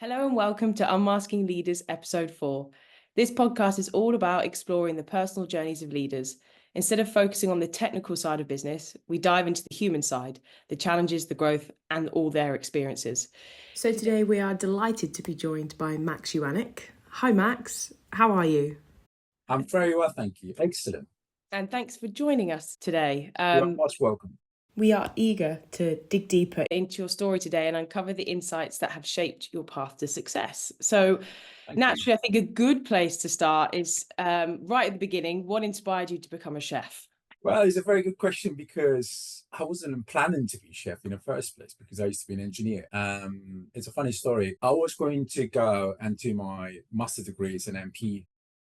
Hello and welcome to Unmasking Leaders Episode 4. This podcast is all about exploring the personal journeys of leaders. Instead of focusing on the technical side of business, we dive into the human side, the challenges, the growth, and all their experiences. So today we are delighted to be joined by Max Uyanik. Hi Max, how are you? I'm very well, thank you. Excellent. And thanks for joining us today. You're most welcome. We are eager to dig deeper into your story today and uncover the insights that have shaped your path to success. So naturally, I think a good place to start is right at the beginning. What inspired you to become a chef? Well, it's a very good question because I wasn't planning to be a chef in the first place because I used to be an engineer. It's a funny story. I was going to go and do my master's degrees in MP.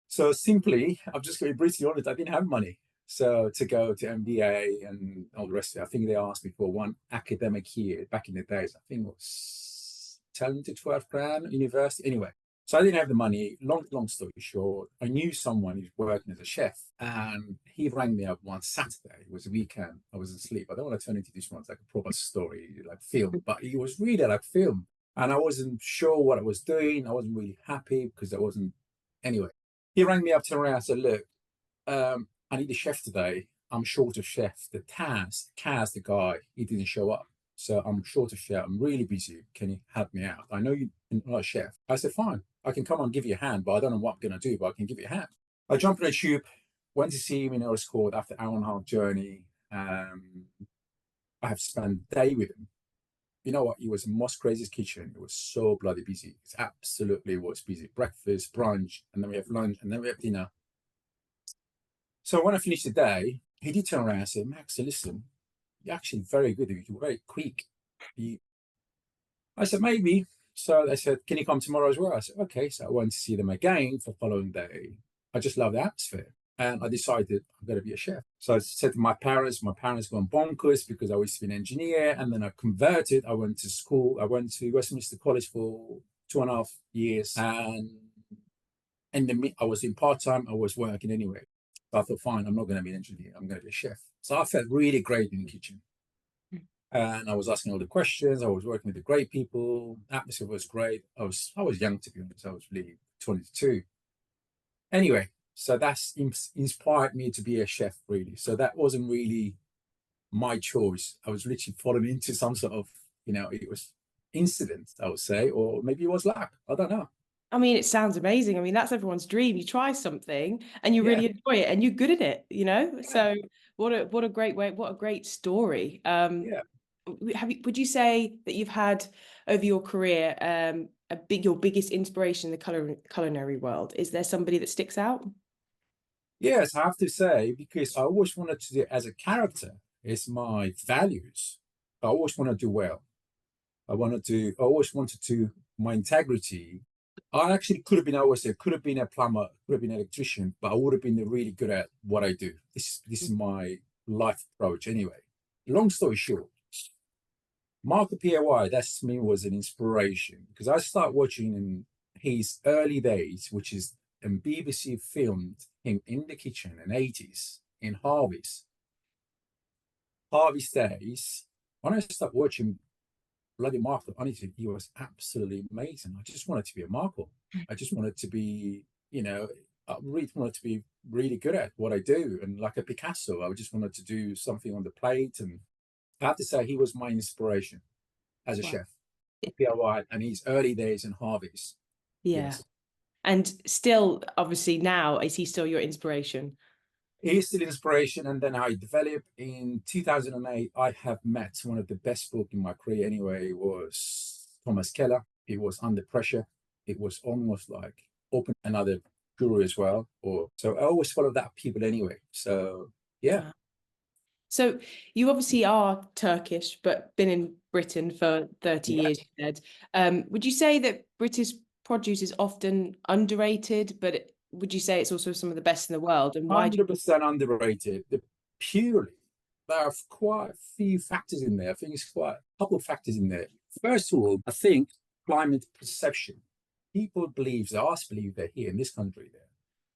So simply, I'm just going to be brutally honest, I didn't have money. So to go to MBA and all the rest of it, I think they asked me for one academic year back in the days. I think it was 10 to 12 grand university. Anyway, so I didn't have the money. Long story short, I knew someone who's working as a chef, and he rang me up one Saturday. It was a weekend. I was asleep. I don't want to turn into this one like a proper story, like film, but it was really like film. And I wasn't sure what I was doing. I wasn't really happy because I wasn't. Anyway, he rang me up to around and said, look, I need a chef today. I'm short of chef. Kaz, the guy, he didn't show up. So I'm short of chef. I'm really busy. Can you help me out? I know you're not a chef. I said, fine. I can come and give you a hand, but I don't know what I'm going to do, but I can give you a hand. I jumped in a tube, went to see him in Earl's after an hour and a half journey. I have spent a day with him. You know what? It was the most craziest kitchen. It was so bloody busy. It absolutely was busy. Breakfast, brunch, and then we have lunch, and then we have dinner. So when I finished the day, he did turn around and say, Max, listen, you're actually very good. You're very quick. I said, maybe. So they said, can you come tomorrow as well? I said, okay. So I went to see them again for the following day. I just love the atmosphere. And I decided I'm going to be a chef. So I said to my parents gone bonkers because I used to be an engineer. And then I converted. I went to school. I went to Westminster College for 2.5 years. And I was in part-time. I was working anyway. So I thought, fine, I'm not going to be an engineer. I'm going to be a chef. So I felt really great in the kitchen. And I was asking all the questions. I was working with the great people. Atmosphere was great. I was young, to be honest. I was really 22. Anyway, so that's inspired me to be a chef, really. So that wasn't really my choice. I was literally falling into some sort of, it was incident, I would say, or maybe it was luck. I don't know. I mean, it sounds amazing. I mean, that's everyone's dream. You try something and you really enjoy it and you're good at it, Yeah. So what a great way, what a great story. Would you say that you've had over your career your biggest inspiration in the culinary world? Is there somebody that sticks out? Yes, I have to say, because I always wanted to do as a character, it's my values. I always want to do well. I always wanted to, my integrity. I actually could have been a plumber, could have been an electrician, but I would have been really good at what I do. This is my life approach anyway. Long story short, Marco P.A.Y., that's me, was an inspiration because I started watching in his early days, which is in BBC filmed him in the kitchen in the 80s in Harvey's days. When I started watching bloody Marco, honestly, he was absolutely amazing. I just wanted to be a Marco. I just wanted to be, I really wanted to be really good at what I do. And like a Picasso, I just wanted to do something on the plate. And I have to say, he was my inspiration as a chef. P.R.Y. and his early days in Harvey's. Yeah. Yes. And still, obviously now, is he still your inspiration? He's still inspiration. And then I developed in 2008, I have met one of the best books in my career anyway, was Thomas Keller. It was Under Pressure. It was almost like open another guru as well. So I always follow that people anyway. So, yeah. So you obviously are Turkish, but been in Britain for 30 years, you said. Would you say that British produce is often underrated, but would you say it's also some of the best in the world? And why? 100% underrated. Purely, there are quite a few factors in there. I think it's quite a couple of factors in there. First of all, I think climate perception. People believe they're here in this country there.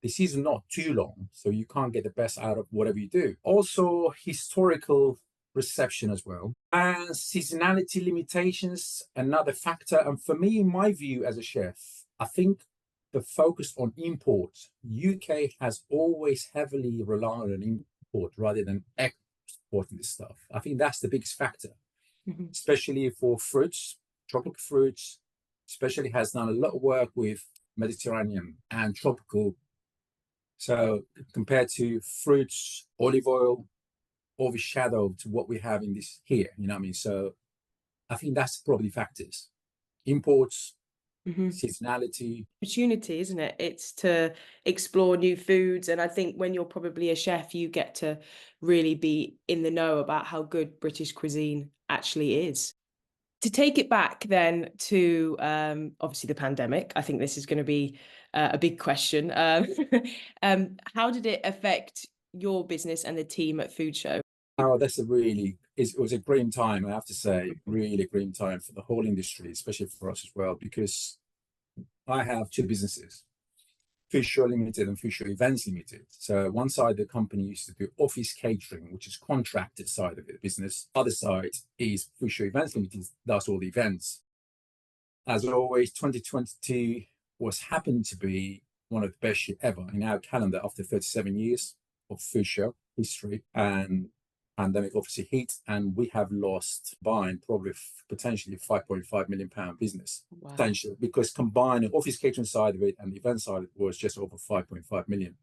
The season not too long, so you can't get the best out of whatever you do. Also, historical reception as well. And seasonality limitations, another factor. And for me, in my view as a chef, I think the focus on imports, UK has always heavily relied on import rather than exporting this stuff. I think that's the biggest factor, especially for fruits, tropical fruits, especially has done a lot of work with Mediterranean and tropical. So compared to fruits, olive oil, overshadowed to what we have in this here, you know what I mean? So I think that's probably factors. Imports, seasonality. Opportunity, isn't it? It's to explore new foods. And I think when you're probably a chef, you get to really be in the know about how good British cuisine actually is. To take it back then to obviously the pandemic, I think this is going to be a big question. How did it affect your business and the team at Food Show? Oh, that's a really, it was a grim time, I have to say, really grim time for the whole industry, especially for us as well, because I have two businesses, Food Show Limited and Food Show Events Limited. So one side of the company used to do office catering, which is contracted side of the business. Other side is Food Show Events Limited, does all the events. As always, 2022 was happened to be one of the best year ever in our calendar after 37 years of Food Show history. And pandemic obviously hit, and we have lost buying probably potentially £5.5 million business. Wow. Potential, because combining office catering side of it and the event side of it was just over 5.5 million.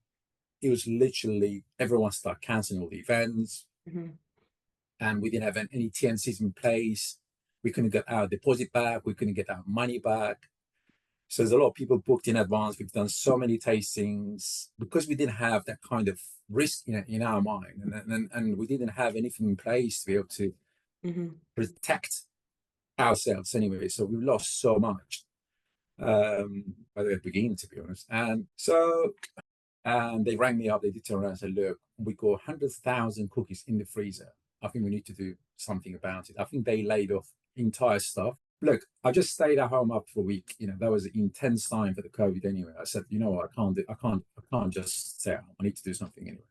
It was literally everyone started cancelling all the events, and we didn't have any TNCs in place. We couldn't get our deposit back, we couldn't get our money back. So there's a lot of people booked in advance. We've done so many tastings because we didn't have that kind of risk in our mind, and we didn't have anything in place to be able to protect ourselves anyway. So we lost so much by the very beginning, to be honest. And so they rang me up, they did turn around and said, look, we got 100,000 cookies in the freezer. I think we need to do something about it. I think they laid off entire staff. Look, I just stayed at home up for a week. You know, that was an intense time for the COVID anyway. I said, you know what, I can't just stay at home. I need to do something anyway.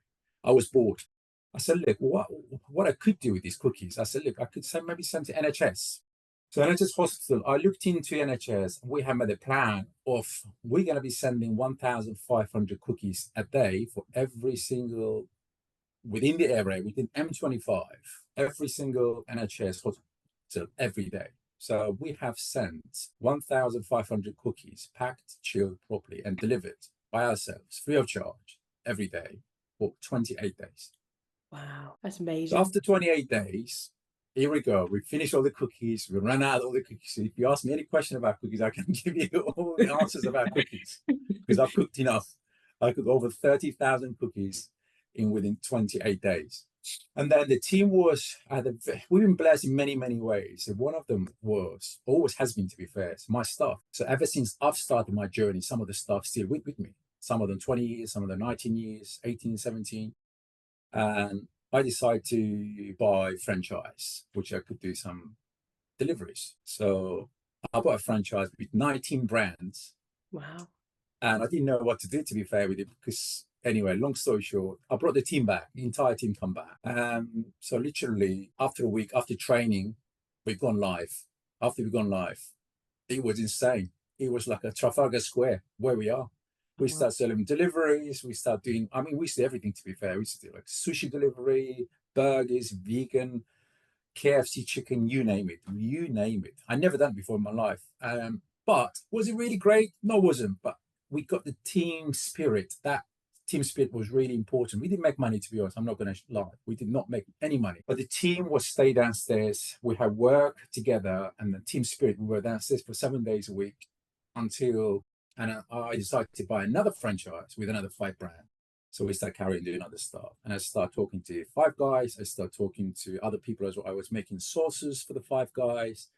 I was bored. I said, look, what I could do with these cookies? I said, look, I could maybe send to NHS. So NHS Hospital, I looked into NHS. We have made a plan of we're going to be sending 1,500 cookies a day for every single, within the area, within M25, every single NHS hospital every day. So we have sent 1,500 cookies packed, chilled properly, and delivered by ourselves, free of charge, every day for 28 days. Wow, that's amazing. So after 28 days, here we go. We finished all the cookies. We ran out of all the cookies. So if you ask me any question about cookies, I can give you all the answers about cookies because I've cooked enough. I cooked over 30,000 cookies within 28 days. And then the team was, we've been blessed in many, many ways. And one of them always has been, to be fair, my staff. So ever since I've started my journey, some of the staff still with me. Some of them 20 years, some of them 19 years, 18, 17. And I decided to buy franchise, which I could do some deliveries. So I bought a franchise with 19 brands. Wow. And I didn't know what to do, to be fair with it, because anyway, long story short, I brought the team back, the entire team come back. So literally after a week, after training, we've gone live. After we've gone live, it was insane. It was like a Trafalgar Square where we are. We start selling deliveries. We start doing, I mean, we used to do everything, to be fair. We used to do like sushi delivery, burgers, vegan, KFC chicken, you name it. You name it. I never done it before in my life. But was it really great? No, it wasn't. But we got the team spirit. That team spirit was really important. We didn't make money, to be honest. I'm not going to lie. We did not make any money. But the team was stay downstairs. We had work together, and the team spirit, we were downstairs for 7 days a week until, and I decided to buy another franchise with another 5 brands. So we started carrying doing other stuff. And I started talking to Five Guys. I started talking to other people as well. I was making sauces for the Five Guys.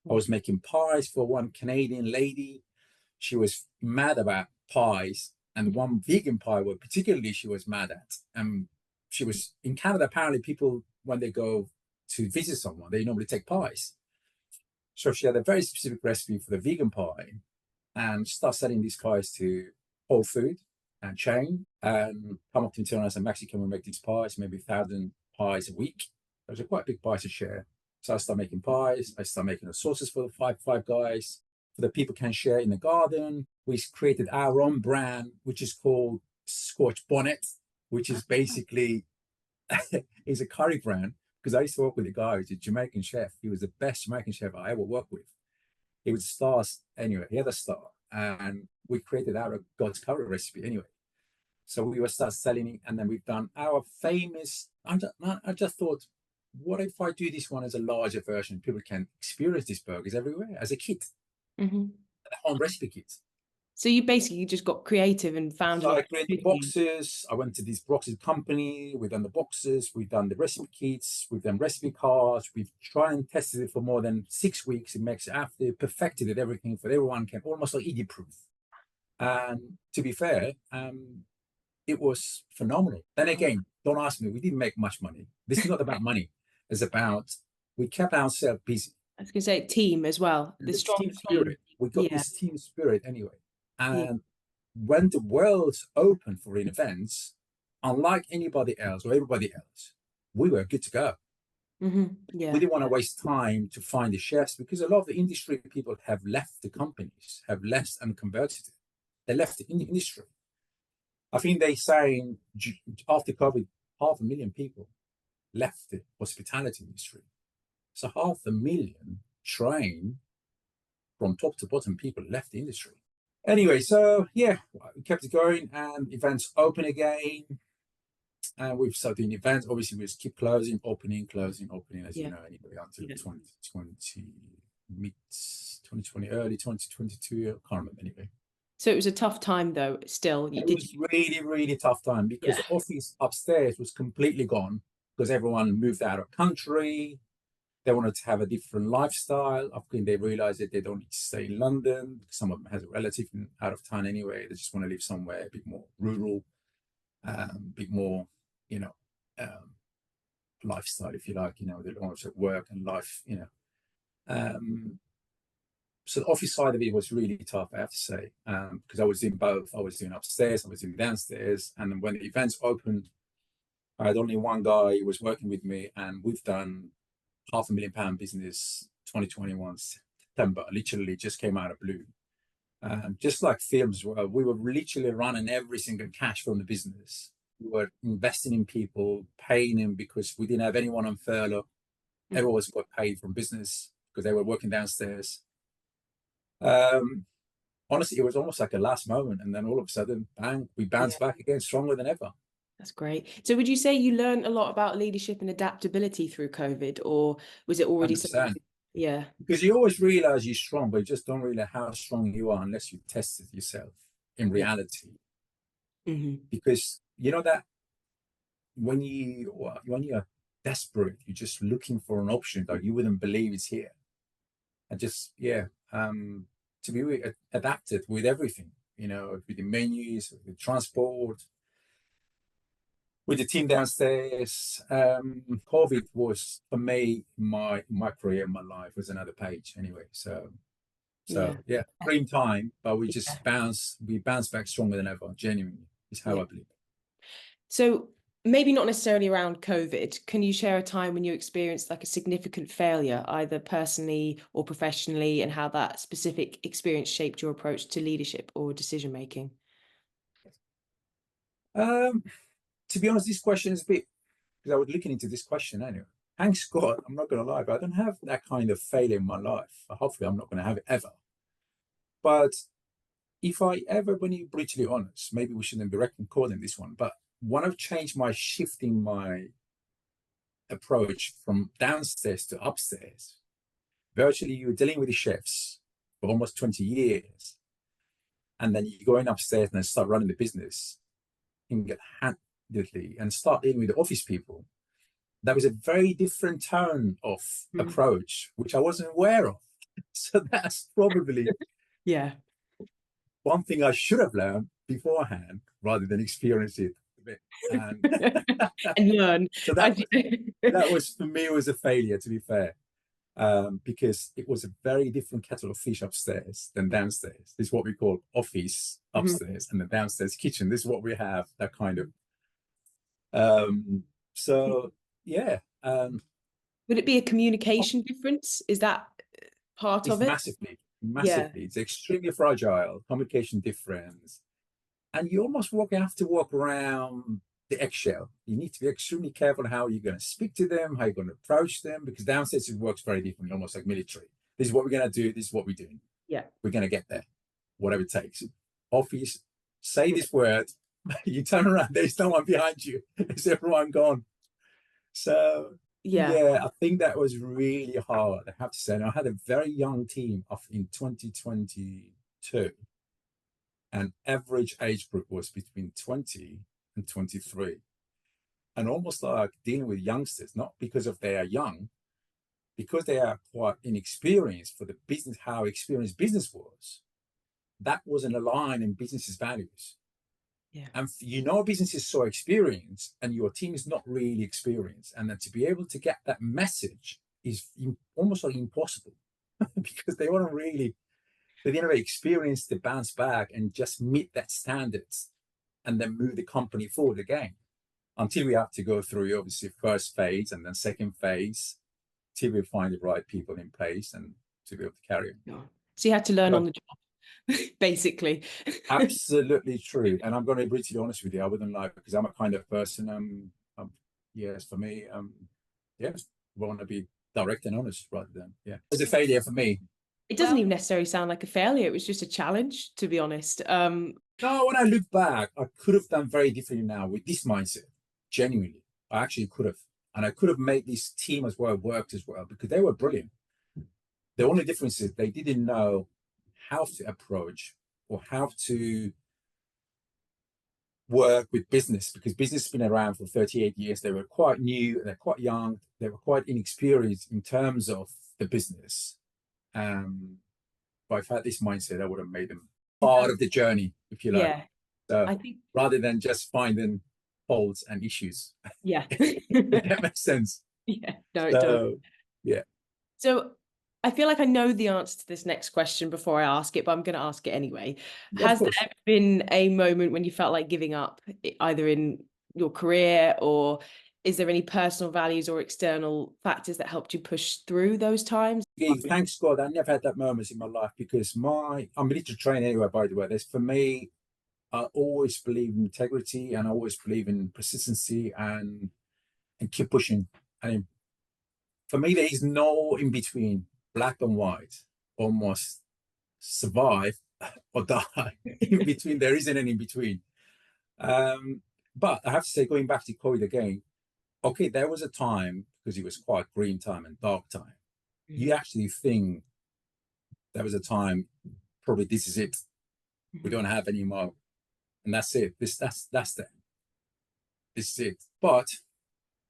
I was making pies for one Canadian lady. She was mad about pies. And one vegan pie, were particularly she was mad at. She was in Canada. Apparently, people, when they go to visit someone, they normally take pies. So she had a very specific recipe for the vegan pie, and start selling these pies to Whole Food and chain. And come up to me and said, Max, can we make these pies? Maybe 1,000 pies a week. There was a quite big pie to share. So I started making pies. I started making the sauces for the five guys. For the people can share in the garden. We created our own brand, which is called Scotch Bonnet, which is basically is a curry brand. Because I used to work with a guy who's a Jamaican chef. He was the best Jamaican chef I ever worked with. He was stars anyway. He had a star, and we created our God's curry recipe anyway. So we were start selling it, and then we've done our famous. I just thought, what if I do this one as a larger version? People can experience these burgers everywhere as a kit, Mm-hmm. a home recipe kit. So you basically just got creative and found So I like created boxes. I went to this boxes company. We've done the boxes. We've done the recipe kits. We've done recipe cards. We've tried and tested it for more than 6 weeks. It makes after perfected it, everything for everyone came almost like idiot proof. And to be fair, it was phenomenal. Then again, don't ask me. We didn't make much money. This is not about money. It's about we kept ourselves busy. I was going to say team as well. The strong team spirit. We got Yeah. this team spirit anyway. And Yeah. when the world's open for events, unlike anybody else or everybody else, we were good to go. Mm-hmm. Yeah. We didn't want to waste time to find the chefs because a lot of the industry people have left the companies, have left and converted it. They left the industry. I think they saying after COVID, 500,000 people left the hospitality industry. So 500,000 trained from top to bottom people left the industry. Anyway, so yeah, we kept it going and events open again. And we've started doing events. Obviously, we just keep closing, opening, as you know, anyway, until 2020, mid 2020, early 2022. I can't remember anyway. So it was a tough time though, still. It was really, really tough time because the office upstairs was completely gone because everyone moved out of country. They wanted to have a different lifestyle. I think they realized that they don't need to stay in London. Some of them has a relative out of town anyway. They just want to live somewhere a bit more rural, a bit more, lifestyle, if you like. They want to work and life, So the office side of it was really tough, I have to say, because I was doing both. I was doing upstairs, I was doing downstairs. And then when the events opened, I had only one guy who was working with me, and we've done £500,000 business 2021 September, literally just came out of blue. Just like films, we were literally running every single cash from the business. We were investing in people, paying them because we didn't have anyone on furlough. Everyone was got paid from business because they were working downstairs. Honestly, it was almost like a last moment, and then all of a sudden, bang, we bounced back again stronger than ever. That's great. So would you say you learned a lot about leadership and adaptability through COVID, or was it already something? Yeah. Because you always realize you're strong, but you just don't realize how strong you are unless you test it yourself in reality. Mm-hmm. Because you know that when you're desperate, you're just looking for an option that you wouldn't believe is here. And just to be adapted with everything, with the menus, with the transport, with the team downstairs. COVID was, for me, my career, my life was another page anyway. So yeah, dream time, but we just bounced back stronger than ever, genuinely, is how I believe. So maybe not necessarily around COVID, can you share a time when you experienced like a significant failure, either personally or professionally, and how that specific experience shaped your approach to leadership or decision making? To be honest, this question is a bit, because I was looking into this question anyway. Thanks God, I'm not going to lie, but I don't have that kind of failure in my life. Hopefully, I'm not going to have it ever. But if I ever, when you're brutally honest, maybe we shouldn't be recording this one, but when I've changed shifting my approach from downstairs to upstairs, virtually you're dealing with the chefs for almost 20 years. And then you go in upstairs and then start running the business and get handedly and start dealing with the office people. That was a very different tone of approach, which I wasn't aware of. So that's probably one thing I should have learned beforehand rather than experience it a bit. And learn. So that was, for me, was a failure, to be fair, because it was a very different kettle of fish upstairs than downstairs. This is what we call office upstairs and the downstairs kitchen. This is what we have, that kind of. So yeah, Would it be a communication difference? Is that part It's of it? massively, Yeah. massively. It's extremely fragile, communication difference. And you almost have to walk around the eggshell. You need to be extremely careful how you're going to speak to them, how you're going to approach them, because downstairs it works very differently, almost like military. This is what we're going to do. This is what we're doing. Yeah. We're going to get there, whatever it takes. Office, say this word, you turn around, there's no one behind you. There's everyone gone. So, Yeah. yeah, I think that was really hard, I have to say. And I had a very young team in 2022. And average age group was between 20 and 23. And almost like dealing with youngsters, not because of they are young, because they are quite inexperienced for the business, how experienced business was. That wasn't aligned in business's values. Yeah. And business is so experienced and your team is not really experienced. And then to be able to get that message is almost like impossible because they weren't really, they didn't have experience to bounce back and just meet that standards and then move the company forward again until we have to go through obviously first phase and then second phase till we find the right people in place and to be able to carry on. So you had to learn So, on the job, basically. absolutely true. And I'm going to be brutally honest with you. I wouldn't like, because I'm a kind of person, yes, for me, yes, I want to be direct and honest rather than, yeah. It's a failure for me. It doesn't even necessarily sound like a failure. It was just a challenge, to be honest. No, when I look back, I could have done very differently now with this mindset. Genuinely, I actually could have. And I could have made this team as well worked as well because they were brilliant. The only difference is they didn't know how to approach or how to work with business because business has been around for 38 years. They were quite new, they're quite young, they were quite inexperienced in terms of the business. But if I had this mindset, I would have made them part of the journey, if you like. Yeah, So I think, rather than just finding faults and issues. yeah. If that makes sense. Yeah, no, it does. So, yeah. So I feel like I know the answer to this next question before I ask it, but I'm going to ask it anyway. Yeah, of Has there course. ever been a moment when you felt like giving up, either in your career, or is there any personal values or external factors that helped you push through those times? Thanks God, I never had that moments in my life because I'm military trained anyway, by the way. There's for me, I always believe in integrity and I always believe in persistency and keep pushing. And for me, there is no in between, black and white, almost survive or die. In between, there isn't an in between. But I have to say, going back to COVID again, okay, there was a time because it was quite green time and dark time. You actually think there was a time, probably this is it. We don't have any more, and that's it. That's the this is it. But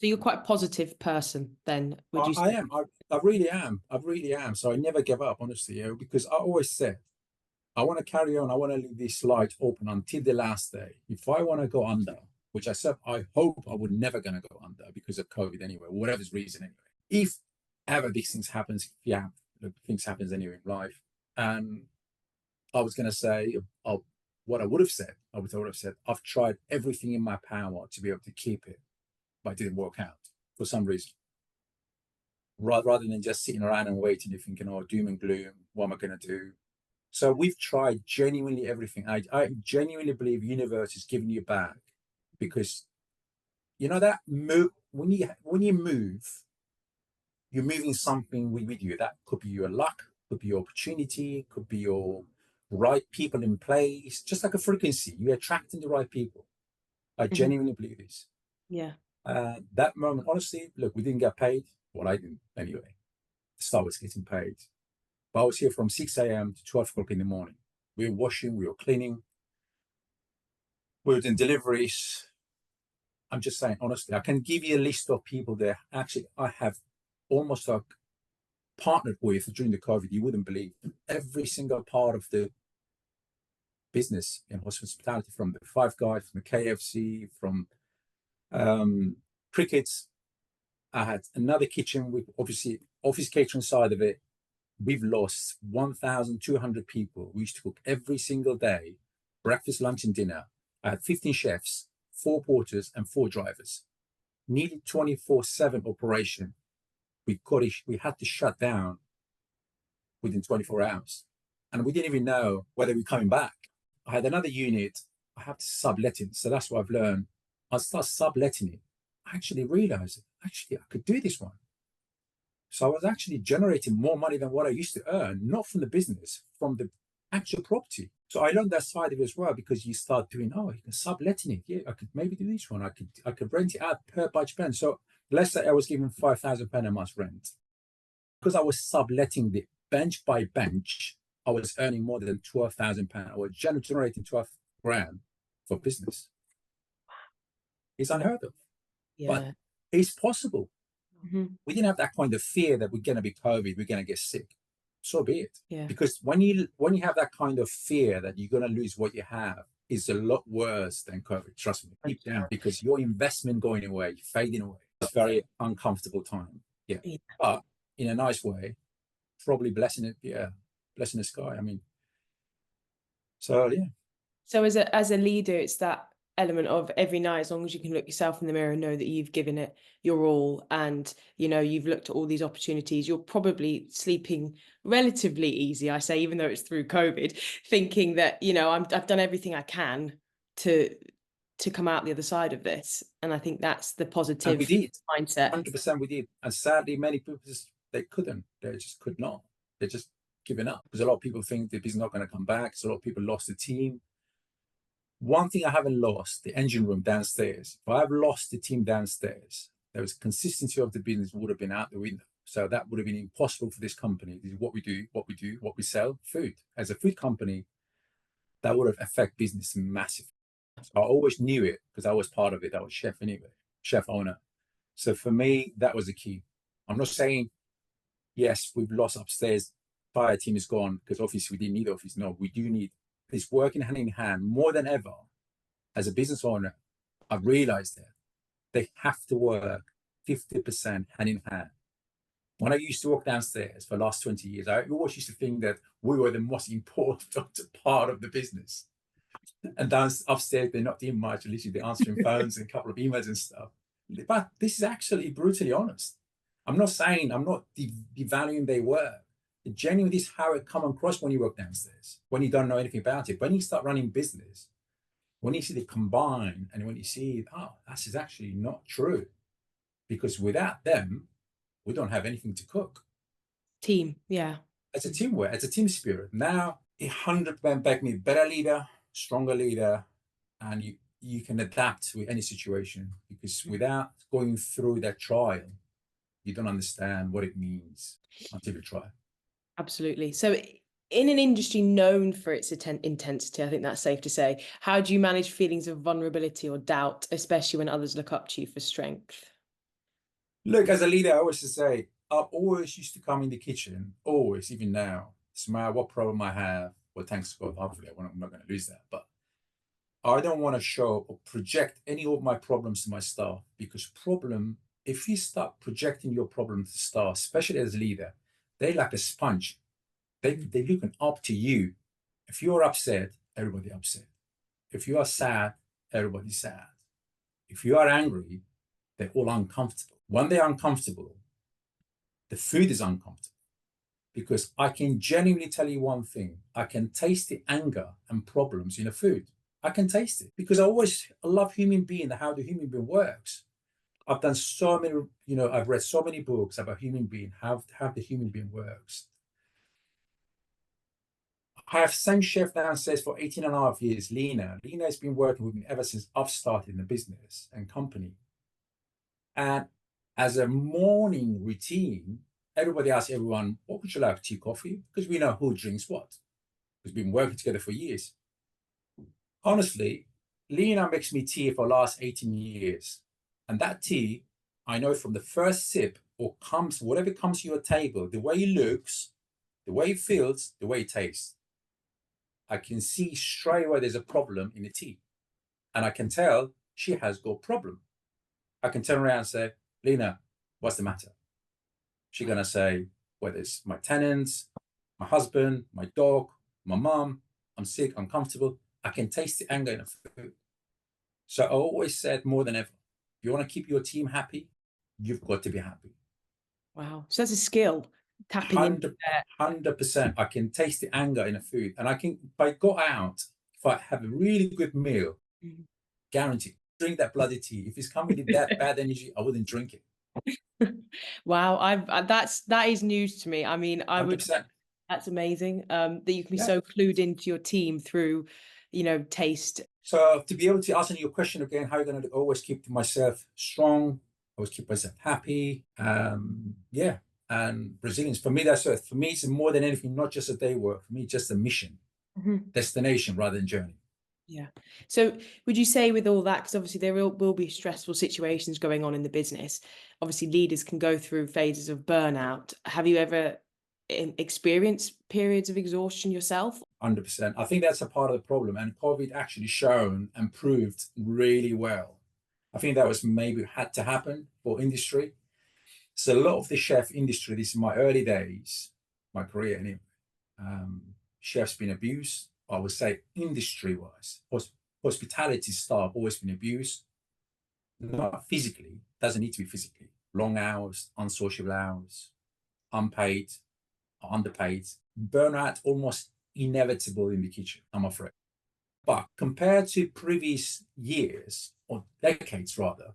So you're quite a positive person then, would you I say? am. I really am. I really am. So I never give up, honestly, because I always said I want to carry on. I want to leave this light open until the last day. If I want to go under, which I said, I hope I would never going to go under because of COVID anyway, whatever's reason anyway. If ever these things happens, yeah, things happens anyway in life. And I was going to say, what I would have said, I would have said, I've tried everything in my power to be able to keep it, but it didn't work out for some reason. Rather than just sitting around and waiting, you're thinking, oh, doom and gloom, what am I going to do? So we've tried genuinely everything. I genuinely believe universe is giving you back because you know that move when you move, you're moving something with you. That could be your luck, could be your opportunity, could be your right people in place. Just like a frequency, you're attracting the right people. I genuinely believe this. Yeah. That moment, honestly, look, we didn't get paid. Well, I didn't anyway. The staff was getting paid. But I was here from 6 a.m. to 12 o'clock in the morning. We were washing, we were cleaning, we were doing deliveries. I'm just saying, honestly, I can give you a list of people there. Actually, I have almost like partnered with during the COVID. You wouldn't believe every single part of the business in hospitality, from the Five Guys, from the KFC, from Crickets. I had another kitchen with obviously office catering side of it. We've lost 1,200 people. We used to cook every single day, breakfast, lunch, and dinner. I had 15 chefs, 4 porters, and 4 drivers. Nearly 24/7 operation. we had to shut down within 24 hours. And we didn't even know whether we're coming back. I had another unit, I have to sublet it. So that's what I've learned. I start subletting it. I actually realized, actually, I could do this one. So I was actually generating more money than what I used to earn, not from the business, from the actual property. So I learned that side of it as well, because you start doing, oh, you can subletting it. Yeah, I could maybe do this one. I could rent it out per budget spend. So let's say I was giving £5,000 a month rent. Because I was subletting the bench by bench, I was earning more than £12,000. I was generating 12 grand for business. It's unheard of, but it's possible. We didn't have that kind of fear that we're going to be COVID, we're going to get sick. So be it. Yeah. Because when you have that kind of fear that you're going to lose what you have, it's a lot worse than COVID. Trust me, deep down, because your investment going away, fading away. It's a very uncomfortable time. Yeah. But in a nice way, probably blessing it. Yeah. Blessing the sky. I mean, so yeah. So as a leader, it's that element of every night, as long as you can look yourself in the mirror and know that you've given it your all, and you've looked at all these opportunities, you're probably sleeping relatively easy, I say, even though it's through COVID, thinking that I've done everything I can to come out the other side of this. And I think that's the positive and we did. mindset. 100% we did. And sadly, many people they just could not. They're just giving up, because a lot of people think the business is not going to come back. So a lot of people lost the team. One thing I haven't lost, the engine room downstairs. If I've lost the team downstairs, there was consistency of the business would have been out the window. So that would have been impossible for this company. This is what we do, what we sell, food. As a food company, that would have affected business massively. So I always knew it because I was part of it. I was chef anyway, chef owner. So for me, that was the key. I'm not saying, yes, we've lost upstairs, fire team is gone, because obviously we didn't need office. No, we do need this working hand in hand more than ever. As a business owner, I've realized that they have to work 50% hand in hand. When I used to walk downstairs for the last 20 years, I always used to think that we were the most important part of the business. And upstairs, they're not doing much, literally they're answering phones and a couple of emails and stuff. But this is actually brutally honest. I'm not saying, I'm not devaluing their work. Genuinely, this is how it comes across when you work downstairs, when you don't know anything about it. When you start running business, when you see the combine, and when you see, oh, this is actually not true. Because without them, we don't have anything to cook. Team, yeah. It's a teamwork, it's a team spirit. Now, 100% back me, better leader, stronger leader, and you can adapt to any situation, because without going through that trial, you don't understand what it means until you try. Absolutely. So in an industry known for its intensity, I think that's safe to say, how do you manage feelings of vulnerability or doubt, especially when others look up to you for strength? Look, as a leader, I always say, I always used to come in the kitchen, always, even now, no matter what problem I have, well, thanks God, hopefully I'm not going to lose that, but I don't want to show or project any of my problems to my staff, because if you start projecting your problems to staff, especially as a leader, they're like a sponge. They're looking up to you. If you're upset, everybody upset. If you are sad, everybody's sad. If you are angry, they're all uncomfortable. When they're uncomfortable, the food is uncomfortable. Because I can genuinely tell you one thing. I can taste the anger and problems in the food. I can taste it, because I love human being and how the human being works. I've done so many, I've read so many books about human being, how the human being works. I have same chef downstairs for 18 and a half years, Lena. Lena has been working with me ever since I've started in the business and company. And as a morning routine, everybody asks everyone, what would you like, tea, coffee? Because we know who drinks what. We've been working together for years. Honestly, Lena makes me tea for the last 18 years. And that tea, I know from the first sip or whatever comes to your table, the way it looks, the way it feels, the way it tastes. I can see straight away there's a problem in the tea. And I can tell she has got a problem. I can turn around and say, Lena, what's the matter? She's going to say, whether it's my tenants, my husband, my dog, my mom, I'm sick, uncomfortable. I can taste the anger in the food. So I always said, more than ever, if you want to keep your team happy, you've got to be happy. Wow. So that's a skill, tapping into 100%. I can taste the anger in the food. And I can, if I go out, if I have a really good meal, that. guaranteed, drink that bloody tea. If it's coming with that bad energy, I wouldn't drink it. Wow, that is news to me. I mean, I would 100%. that's amazing, that you can be Yeah. so clued into your team through, taste. So to be able to answer your question again, how are you going to always keep myself strong, always keep myself happy? Yeah. And resilience. For me, that's it. For me, it's more than anything, not just a day work. For me, just a mission, Mhm. destination rather than journey. Yeah. So would you say with all that, because obviously there will be stressful situations going on in the business, obviously leaders can go through phases of burnout. Have you ever experienced periods of exhaustion yourself? 100%. I think that's a part of the problem. And COVID actually shown and proved really well. I think that was maybe had to happen for industry. So a lot of the chef industry, this is my early days, my career anyway, chefs been abused. I would say industry-wise, hospitality staff always been abused. Not physically, doesn't need to be physically. Long hours, unsociable hours, unpaid, underpaid. Burnout almost inevitable in the kitchen, I'm afraid. But compared to previous years, or decades rather,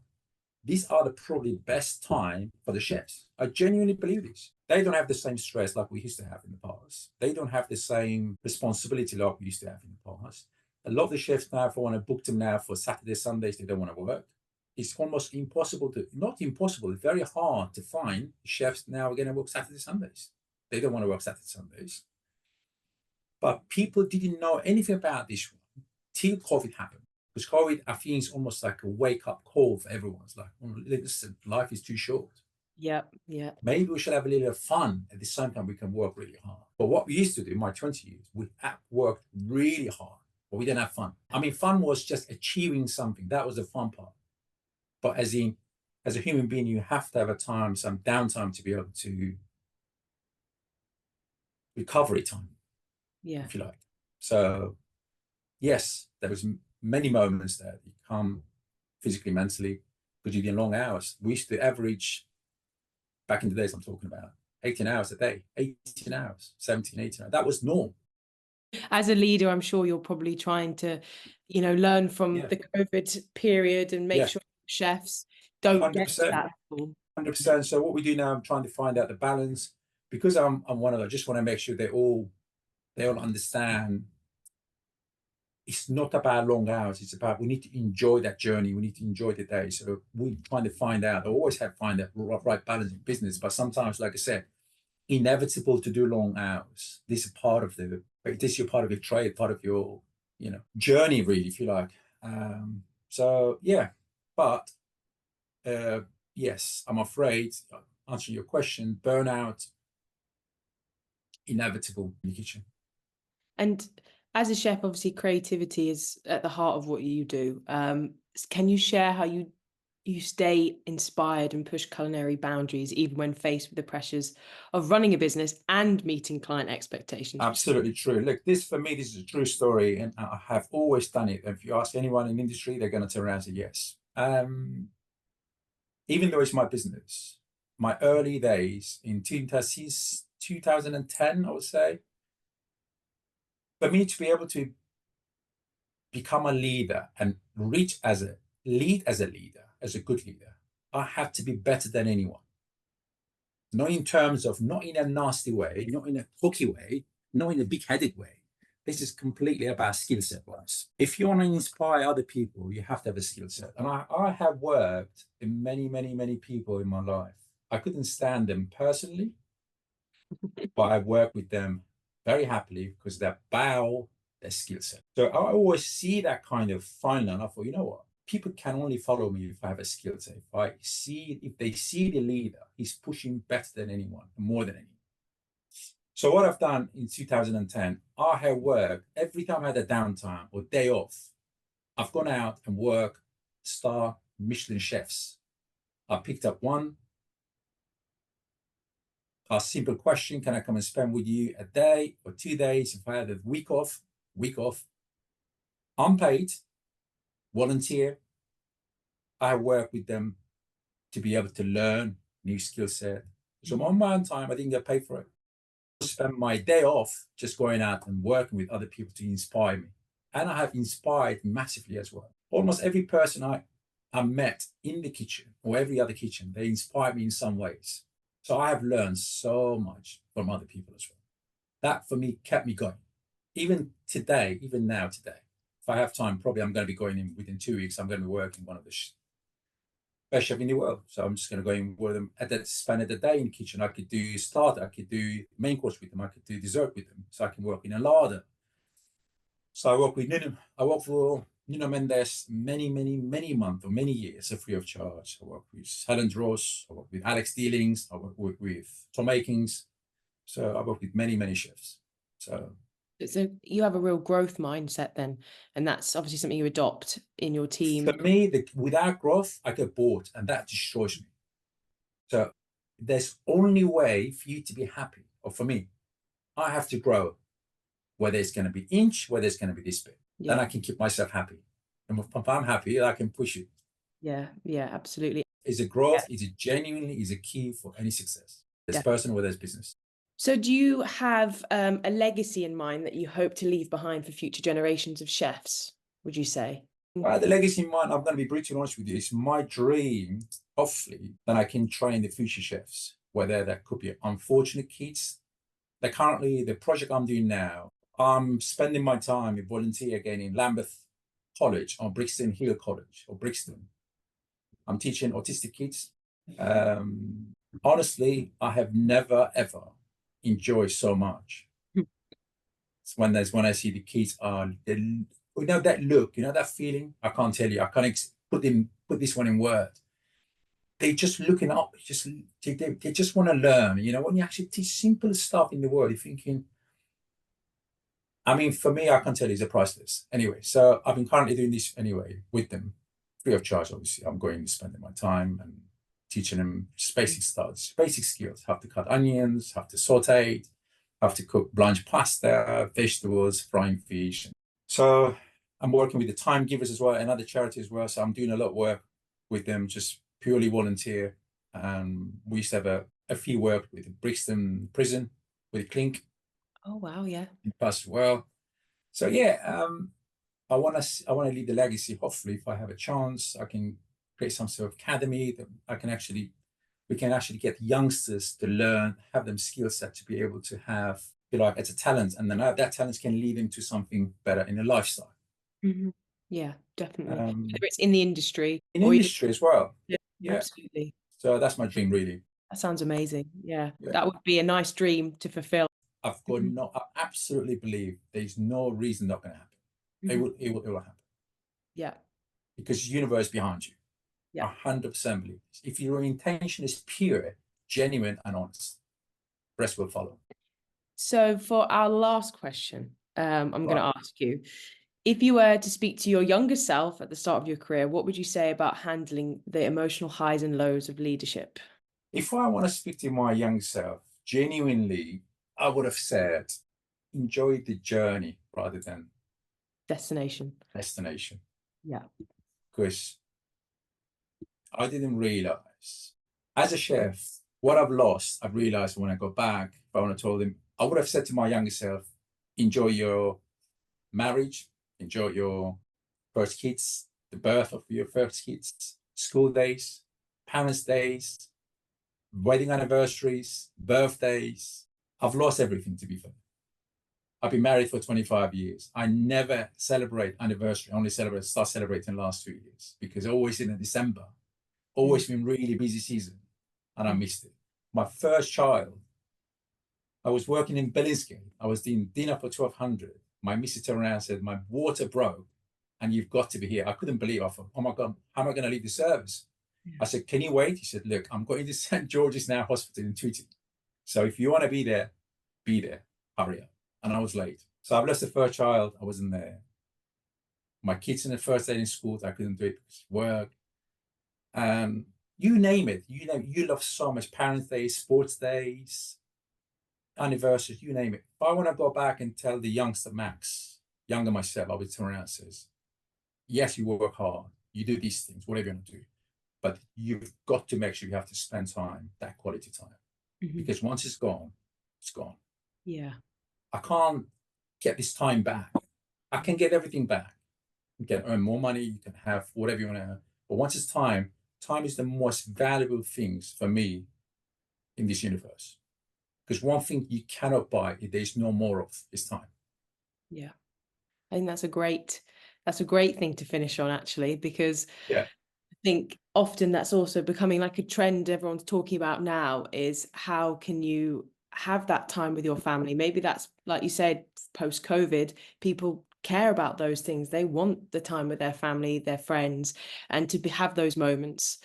these are the probably best time for the chefs. I genuinely believe this. They don't have the same stress like we used to have in the past. They don't have the same responsibility like we used to have in the past. A lot of the chefs now, if I want to book them now for Saturday, Sundays, they don't want to work. It's almost impossible to, not impossible, it's very hard to find chefs now are going to work Saturday, Sundays. They don't want to work Saturday, Sundays. But people didn't know anything about this one till COVID happened. Because COVID, I think, is almost like a wake-up call for everyone. It's like, oh, listen, life is too short. Yeah, yeah. Maybe we should have a little fun. At the same time, we can work really hard. But what we used to do in my 20 years, we worked really hard, but we didn't have fun. I mean, fun was just achieving something. That was the fun part. But as a human being, you have to have a time, some downtime to be able to recovery time, Yeah. if you like. So yes, there was many moments that you come physically, mentally, because you did long hours. We used to average, back in the days I'm talking about, 18 hours a day, 18 hours, 17, 18 hours. That was norm. As a leader, I'm sure you're probably trying to, learn from Yeah. the COVID period and make Yeah. sure chefs don't get to 100%. that level. 100%. So what we do now, I'm trying to find out the balance, because I'm one of them. I just want to make sure they all understand it's not about long hours. It's about, we need to enjoy that journey. We need to enjoy the day. So we trying to find out, I always have find that right balance in business. But sometimes, like I said, inevitable to do long hours. This is part of this is part of your trade, part of your, journey, really, if you like. So yeah, but yes, I'm afraid, answering your question, burnout, inevitable in the kitchen. And as a chef, obviously creativity is at the heart of what you do. Can you share how you stay inspired and push culinary boundaries even when faced with the pressures of running a business and meeting client expectations? Absolutely true. Look, this for me, this is a true story, and I have always done it. If you ask anyone in the industry, they're going to turn around and say yes. Even though it's my business, my early days in 2010, I would say, for me to be able to become a leader and lead as a leader, as a good leader, I have to be better than anyone. Not in terms of, not in a nasty way, not in a hooky way, not in a big-headed way. This is completely about skill set wise. If you want to inspire other people, you have to have a skill set. And I have worked in many, many, many people in my life. I couldn't stand them personally, but I worked with them very happily because they bow their skill set. So I always see that kind of fine line. I thought, you know what? People can only follow me if I have a skill set. If they see the leader, he's pushing better than anyone, more than anyone. So what I've done in 2010, I have worked every time I had a downtime or day off. I've gone out and worked star Michelin chefs. I picked up one. A simple question: can I come and spend with you a day or 2 days? If I had a week off, unpaid, volunteer. I work with them to be able to learn new skill set, So on my own time, I didn't get paid for it. I spend my day off just going out and working with other people to inspire me. And I have inspired massively as well. Almost every person I met in the kitchen or every other kitchen, they inspired me in some ways. So I have learned so much from other people as well. That for me kept me going. Even today, even now today, if I have time, probably I'm going to be going in within 2 weeks. I'm going to be working one of the best chef in the world. So I'm just going to go in with them at that span of the day in the kitchen. I could do starter, I could do main course with them, I could do dessert with them. So I can work in a larder. So I work with Nuno. I work for Nuno Mendes many months or many years free of charge. I work with Helen Dross, I work with Alex Dealings, I work with Tom Akins. So I work with many chefs. So you have a real growth mindset then, and that's obviously something you adopt in your team. For me, without growth, I get bored, and that destroys me. So there's only way for you to be happy, or for me, I have to grow. Whether it's going to be inch, whether it's going to be this big, then I can keep myself happy. And if I'm happy, I can push it. Yeah, absolutely. Is it growth? Is it genuinely? Is it key for any success? There's personal, whether it's business. So do you have a legacy in mind that you hope to leave behind for future generations of chefs, would you say? The legacy in mind, I'm going to be brutally honest with you, it's my dream, hopefully, that I can train the future chefs, whether that could be unfortunate kids. That currently, the project I'm doing now, I'm spending my time with volunteer again in Lambeth College or Brixton Hill College or Brixton. I'm teaching autistic kids. Honestly, I have never, ever enjoyed so much. It's when I see the kids that look, that feeling. I can't tell you. I can't put this one in words. They just looking up. They just want to learn. When you actually teach simple stuff in the world, you're thinking. I mean, for me, I can tell you it's priceless. Anyway, so I've been currently doing this anyway with them, free of charge. Obviously, I'm going to spending my time and teaching them just basic stuff, basic skills. Have to cut onions, have to saute it, have to cook blanch pasta, vegetables, frying fish. So I'm working with the Time Givers as well, another charity as well. So I'm doing a lot of work with them, just purely volunteer. We used to have a few work with the Brixton prison with Clink. Oh wow, yeah. In the past as well. So yeah, I want to leave the legacy. Hopefully, if I have a chance, I can create some sort of academy that we can actually get youngsters to learn, have them skill set to be able to have, it's a talent, and then that talent can lead them to something better in a lifestyle. Mm-hmm. Yeah, definitely. Whether it's in the industry as well. Yeah, absolutely. So that's my dream, really. That sounds amazing. Yeah, that would be a nice dream to fulfill. I absolutely believe there's no reason not going to happen. It will happen. Yeah. Because the universe behind you. Yeah. 100% believe this. If your intention is pure, genuine, and honest, the rest will follow. So for our last question, I'm going to ask you, if you were to speak to your younger self at the start of your career, what would you say about handling the emotional highs and lows of leadership? If I want to speak to my young self, genuinely, I would have said, enjoy the journey rather than destination. Yeah. Because I didn't realize, as a chef, what I've lost, I've realized when I go back, if I want to told him, I would have said to my younger self, enjoy your marriage, enjoy your first kids, the birth of your first kids, school days, parents' days, wedding anniversaries, birthdays. I've lost everything, to be fair. I've been married for 25 years. I never celebrate anniversary, only start celebrating the last 2 years because always in December, always been really busy season and I missed it. My first child, I was working in Billingsgate. I was doing dinner for 1,200. My missus turned around and said, my water broke and you've got to be here. I couldn't believe it. I thought, oh my God, how am I going to leave the service? I said, can you wait? He said, look, I'm going to St. George's Now Hospital in Tooting. So if you want to be there, hurry up. And I was late. So I've lost the first child. I wasn't there. My kids in the first day in school, I couldn't do it because of work. You name it. You love so much Parents' Days, sports days, anniversaries, you name it. If I want to go back and tell the youngster Max, younger myself, I would turn around and says, yes, you work hard. You do these things, whatever you want to do. But you've got to make sure you have to spend time, that quality time. because once it's gone, it's gone. Yeah. I can't get this time back. I can get everything back. You can earn more money, you can have whatever you want to have. But once it's time, time is the most valuable things for me in this universe. Because one thing you cannot buy, there's no more of, is time. Yeah. I think that's a great thing to finish on, actually, because Yeah. I think often that's also becoming like a trend everyone's talking about now, is how can you have that time with your family? Maybe that's, like you said, post-COVID, people care about those things. They want the time with their family, their friends, and have those moments,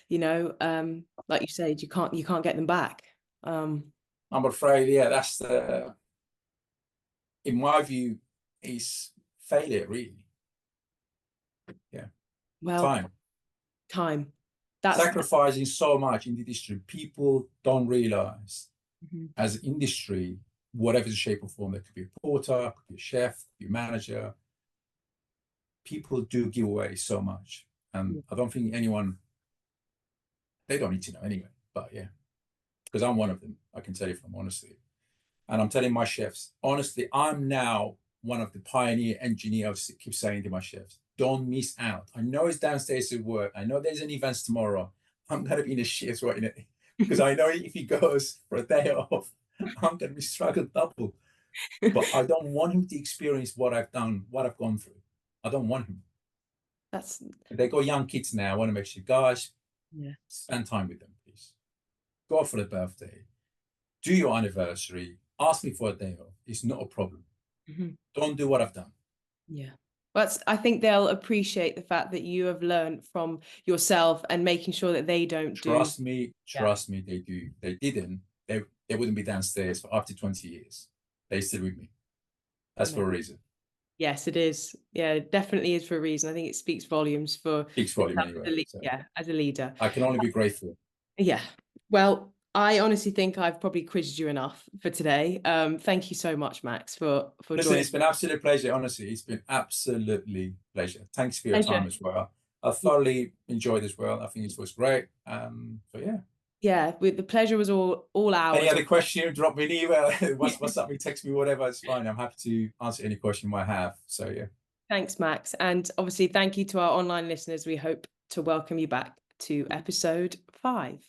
like you said, you can't get them back. I'm afraid, yeah, that's in my view, is failure, really. Yeah. Well, time. That's Sacrificing so much in the industry. People don't realize, Mhm. as an industry, whatever the shape or form, there could be a porter, could be a chef, could be a manager. People do give away so much. And I don't think anyone, they don't need to know anyway. But yeah, because I'm one of them, I can tell you from honestly. And I'm telling my chefs, honestly, I'm now one of the pioneer engineers. I keep saying to my chefs, don't miss out. I know it's downstairs at work. I know there's an event tomorrow. I'm going to be in a shift right now because I know if he goes for a day off, I'm going to be struggling double. But I don't want him to experience what I've done, what I've gone through. I don't want him. If they got young kids now, I want to make sure, guys, spend time with them, please. Go for the birthday. Do your anniversary. Ask me for a day off. It's not a problem. Don't do what I've done. Yeah. But I think they'll appreciate the fact that you have learned from yourself and making sure that they don't trust me, they do. They didn't, they wouldn't be downstairs for up to 20 years. They still with me. That's for a reason. Yes, it is. Yeah, it definitely is for a reason. I think it speaks volumes for Speaks volume anyway. So as a leader. I can only be grateful. Yeah. Well, I honestly think I've probably quizzed you enough for today. Thank you so much, Max, for Listen, joining. it's been absolute pleasure. Honestly, it's been absolutely pleasure. Thanks for your time as well. I thoroughly enjoyed as well. I think it was great. So yeah. Yeah, the pleasure was all ours. Any other question? Drop me an email. What's up? Text me, whatever. It's fine. I'm happy to answer any question you might have. So yeah. Thanks, Max. And obviously, thank you to our online listeners. We hope to welcome you back to episode 5.